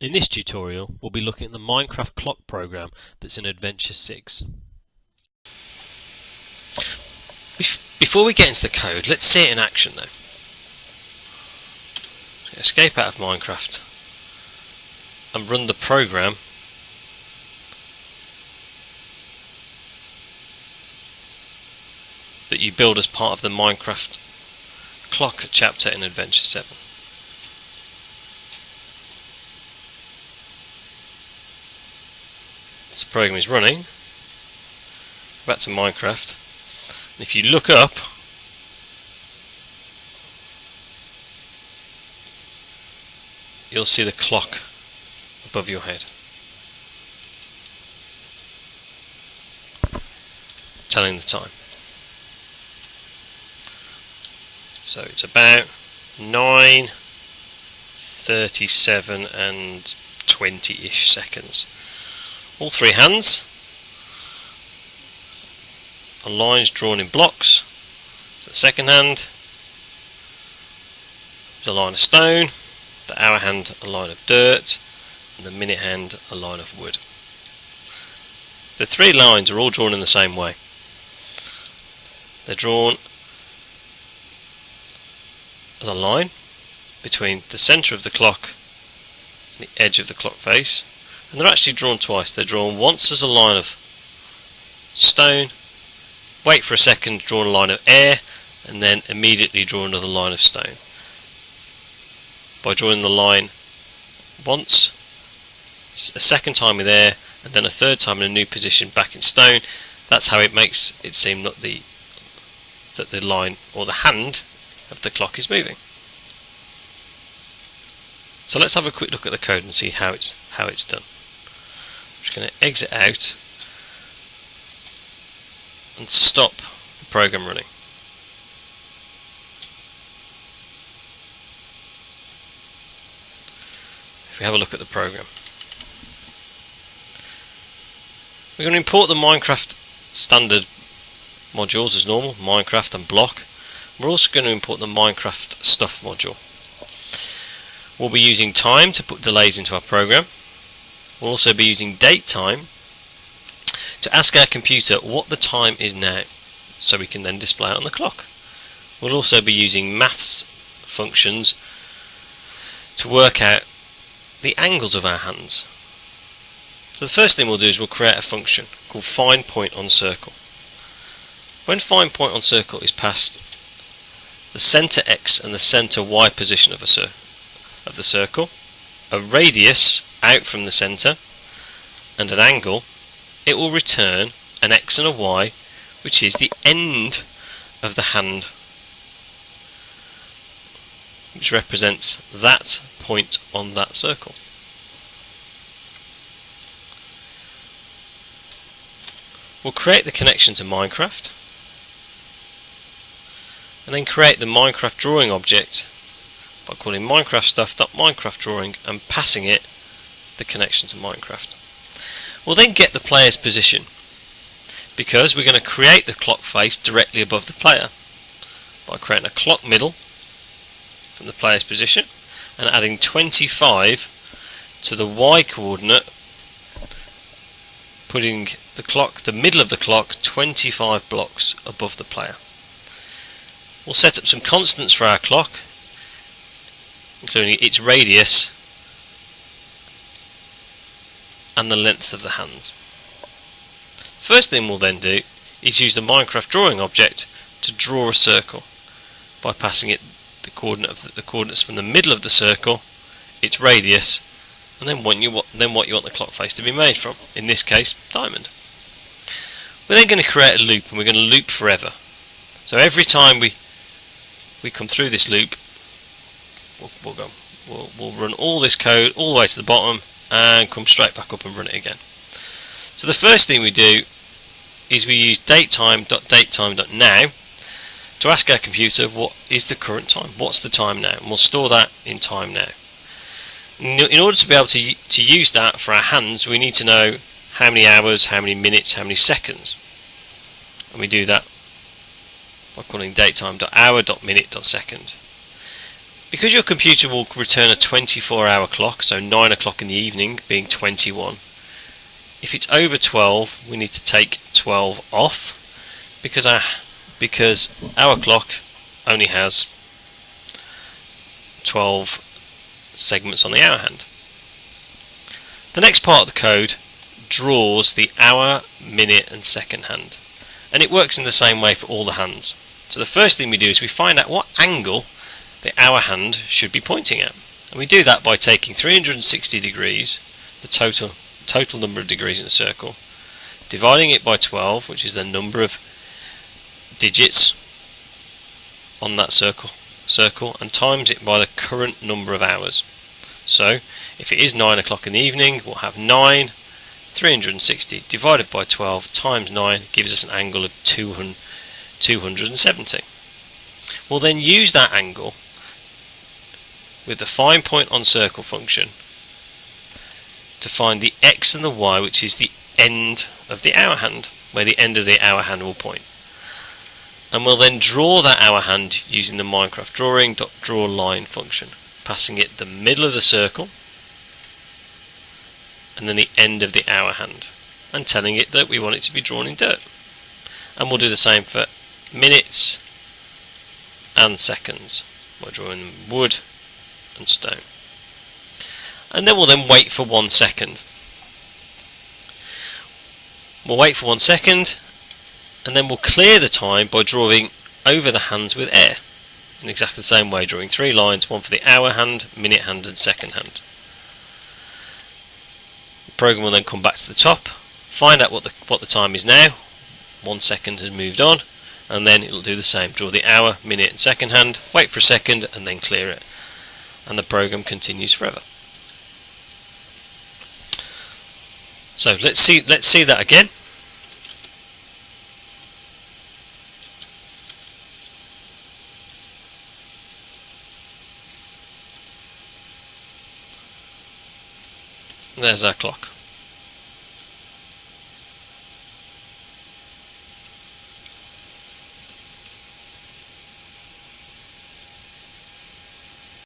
In this tutorial, we'll be looking at the Minecraft clock program that's in Adventure 6. Before we get into the code, let's see it in action though. Escape out of Minecraft and run the program that you build as part of the Minecraft clock chapter in Adventure 7. So the program is running. Back to Minecraft. And if you look up, you'll see the clock above your head, telling the time. So it's about 9:37 and 20-ish seconds. All three hands are lines drawn in blocks. So the second hand is a line of stone, the hour hand a line of dirt, and the minute hand a line of wood. The three lines are all drawn in the same way. They're drawn as a line between the centre of the clock and the edge of the clock face, and they're actually drawn twice. They're drawn once as a line of stone, wait for a second, draw a line of air, and then immediately draw another line of stone. By drawing the line once, a second time with air, and then a third time in a new position back in stone, that's how it makes it seem that the line or the hand of the clock is moving. So let's have a quick look at the code and see how it's done. I'm just going to exit out and stop the program running. If we have a look at the program, we're going to import the Minecraft standard modules as normal, Minecraft and block. We're also going to import the Minecraft stuff module. We'll be using time to put delays into our program. We'll also be using date time to ask our computer what the time is now, so we can then display it on the clock. We'll also be using maths functions to work out the angles of our hands. So the first thing we'll do is we'll create a function called findPointOnCircle. When findPointOnCircle is past the center X and the center Y position of the circle, a radius out from the center, and an angle, it will return an X and a Y, which is the end of the hand, which represents that point on that circle. We'll create the connection to Minecraft, and then create the Minecraft drawing object by calling MinecraftStuff.MinecraftDrawing and passing it the connection to Minecraft. We'll then get the player's position, because we're going to create the clock face directly above the player by creating a clock middle from the player's position and adding 25 to the Y coordinate, putting the middle of the clock 25 blocks above the player. We'll set up some constants for our clock, including its radius and the lengths of the hands. First thing we'll then do is use the Minecraft drawing object to draw a circle by passing it the coordinates from the middle of the circle, its radius, and then what you want the clock face to be made from. In this case, diamond. We're then going to create a loop, and we're going to loop forever. So every time we come through this loop, we'll run all this code all the way to the bottom and come straight back up and run it again. So the first thing we do is we use datetime.datetime.now to ask our computer what is the current time, what's the time now, and we'll store that in time now. In order to be able to use that for our hands, we need to know how many hours, how many minutes, how many seconds, and we do that by calling datetime.hour.minute.second. Because your computer will return a 24-hour clock, so 9 o'clock in the evening being 21, if it's over 12 we need to take 12 off, because our clock only has 12 segments on the hour hand. The next part of the code draws the hour, minute and second hand, and it works in the same way for all the hands. So the first thing we do is we find out what angle the hour hand should be pointing at, and we do that by taking 360 degrees, the total number of degrees in a circle, dividing it by 12, which is the number of digits on that circle, and times it by the current number of hours. So if it is 9 o'clock in the evening, we'll have 360 divided by 12 times 9 gives us an angle of 270. We'll then use that angle with the find point on circle function to find the x and the y, which is the end of the hour hand, where the end of the hour hand will point. And we'll then draw that hour hand using the Minecraft drawing.drawLine function, passing it the middle of the circle and then the end of the hour hand, and telling it that we want it to be drawn in dirt. And we'll do the same for minutes and seconds by drawing wood and stone. And then we'll wait for 1 second. We'll wait for 1 second, and then we'll clear the time by drawing over the hands with air in exactly the same way, drawing 3 lines, one for the hour hand, minute hand and second hand. The program will then come back to the top, find out what the time is now. 1 second has moved on, and then it'll do the same, draw the hour, minute and second hand, wait for a second and then clear it, and the program continues forever. So let's see that again. There's our clock.